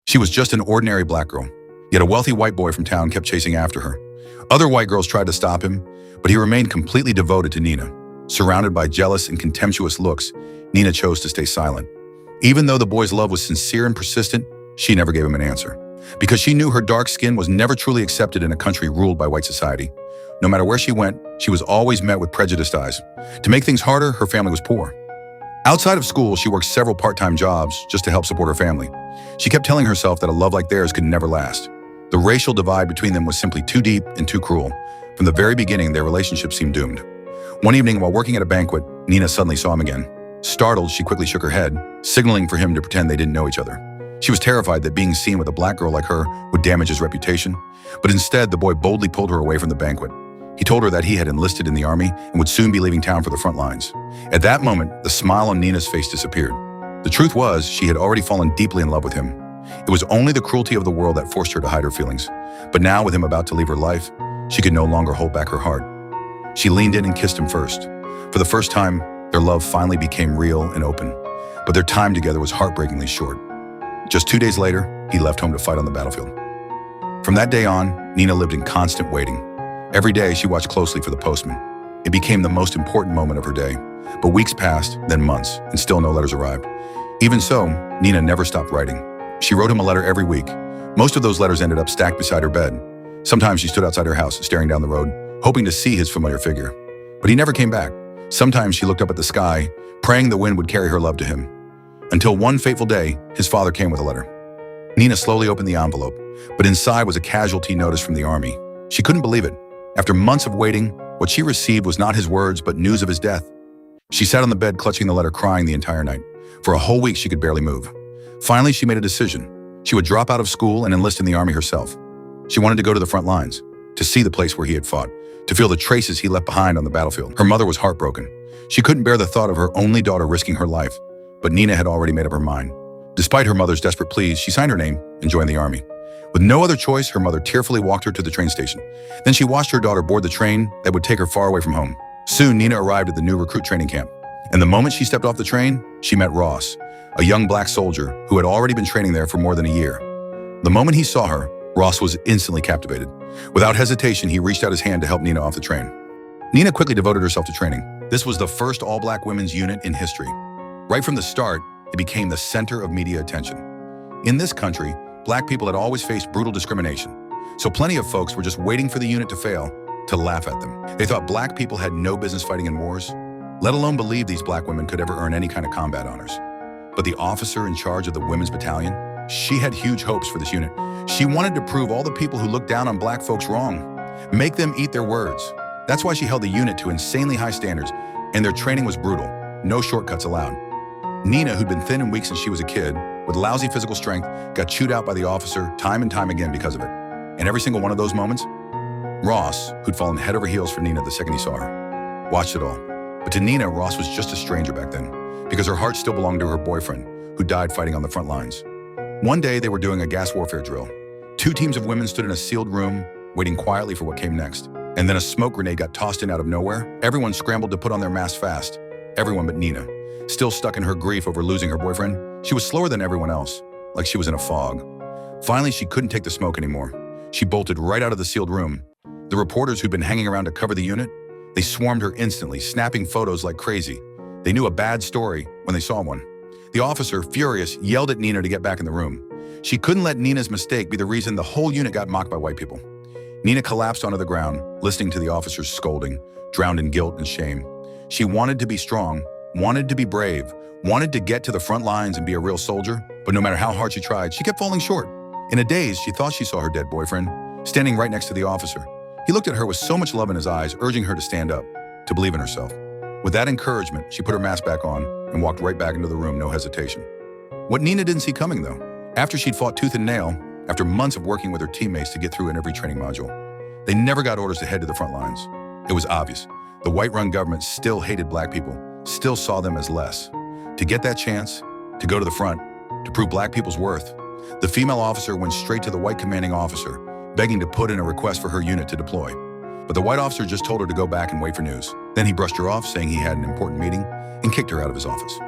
She was just an ordinary black girl, yet a wealthy white boy from town kept chasing after her. Other white girls tried to stop him, but he remained completely devoted to Nina. Surrounded by jealous and contemptuous looks, Nina chose to stay silent. Even though the boy's love was sincere and persistent, she never gave him an answer, because she knew her dark skin was never truly accepted in a country ruled by white society. No matter where she went, she was always met with prejudiced eyes. To make things harder, her family was poor. Outside of school, she worked several part-time jobs just to help support her family. She kept telling herself that a love like theirs could never last. The racial divide between them was simply too deep and too cruel. From the very beginning, their relationship seemed doomed. One evening, while working at a banquet, Nina suddenly saw him again. Startled, she quickly shook her head, signaling for him to pretend they didn't know each other. She was terrified that being seen with a black girl like her would damage his reputation, but instead, the boy boldly pulled her away from the banquet. He told her that he had enlisted in the army and would soon be leaving town for the front lines. At that moment, the smile on Nina's face disappeared. The truth was, she had already fallen deeply in love with him. It was only the cruelty of the world that forced her to hide her feelings. But now, with him about to leave her life, she could no longer hold back her heart. She leaned in and kissed him first. For the first time, their love finally became real and open. But their time together was heartbreakingly short. Just 2 days later, he left home to fight on the battlefield. From that day on, Nina lived in constant waiting. Every day, she watched closely for the postman. It became the most important moment of her day. But weeks passed, then months, and still no letters arrived. Even so, Nina never stopped writing. She wrote him a letter every week. Most of those letters ended up stacked beside her bed. Sometimes she stood outside her house, staring down the road, hoping to see his familiar figure. But he never came back. Sometimes she looked up at the sky, praying the wind would carry her love to him. Until one fateful day, his father came with a letter. Nina slowly opened the envelope, but inside was a casualty notice from the army. She couldn't believe it. After months of waiting, what she received was not his words, but news of his death. She sat on the bed clutching the letter, crying the entire night. For a whole week, she could barely move. Finally, she made a decision. She would drop out of school and enlist in the army herself. She wanted to go to the front lines, to see the place where he had fought, to feel the traces he left behind on the battlefield. Her mother was heartbroken. She couldn't bear the thought of her only daughter risking her life, but Nina had already made up her mind. Despite her mother's desperate pleas, she signed her name and joined the army. With no other choice, her mother tearfully walked her to the train station. Then she watched her daughter board the train that would take her far away from home. Soon, Nina arrived at the new recruit training camp. And the moment she stepped off the train, she met Ross, a young black soldier who had already been training there for more than a year. The moment he saw her, Ross was instantly captivated. Without hesitation, he reached out his hand to help Nina off the train. Nina quickly devoted herself to training. This was the first all-black women's unit in history. Right from the start, it became the center of media attention. In this country, black people had always faced brutal discrimination, so plenty of folks were just waiting for the unit to fail to laugh at them. They thought black people had no business fighting in wars, let alone believe these black women could ever earn any kind of combat honors. But the officer in charge of the women's battalion, she had huge hopes for this unit. She wanted to prove all the people who looked down on black folks wrong, make them eat their words. That's why she held the unit to insanely high standards, and their training was brutal, no shortcuts allowed. Nina, who'd been thin and weak since she was a kid, with lousy physical strength, got chewed out by the officer time and time again because of it. And every single one of those moments, Ross, who'd fallen head over heels for Nina the second he saw her, watched it all. But to Nina, Ross was just a stranger back then, because her heart still belonged to her boyfriend, who died fighting on the front lines. One day, they were doing a gas warfare drill. 2 teams of women stood in a sealed room, waiting quietly for what came next. And then a smoke grenade got tossed in out of nowhere. Everyone scrambled to put on their masks fast. Everyone but Nina. Still stuck in her grief over losing her boyfriend, she was slower than everyone else, like she was in a fog. Finally, she couldn't take the smoke anymore. She bolted right out of the sealed room. The reporters who'd been hanging around to cover the unit, they swarmed her instantly, snapping photos like crazy. They knew a bad story when they saw one. The officer, furious, yelled at Nina to get back in the room. She couldn't let Nina's mistake be the reason the whole unit got mocked by white people. Nina collapsed onto the ground, listening to the officer's scolding, drowned in guilt and shame. She wanted to be strong, wanted to be brave, wanted to get to the front lines and be a real soldier, but no matter how hard she tried, she kept falling short. In a daze, she thought she saw her dead boyfriend, standing right next to the officer. He looked at her with so much love in his eyes, urging her to stand up, to believe in herself. With that encouragement, she put her mask back on and walked right back into the room, no hesitation. What Nina didn't see coming, though, after she'd fought tooth and nail, after months of working with her teammates to get through in every training module, they never got orders to head to the front lines. It was obvious. The white-run government still hated black people, still saw them as less. To get that chance, to go to the front, to prove black people's worth, the female officer went straight to the white commanding officer, begging to put in a request for her unit to deploy. But the white officer just told her to go back and wait for news. Then he brushed her off, saying he had an important meeting, and kicked her out of his office.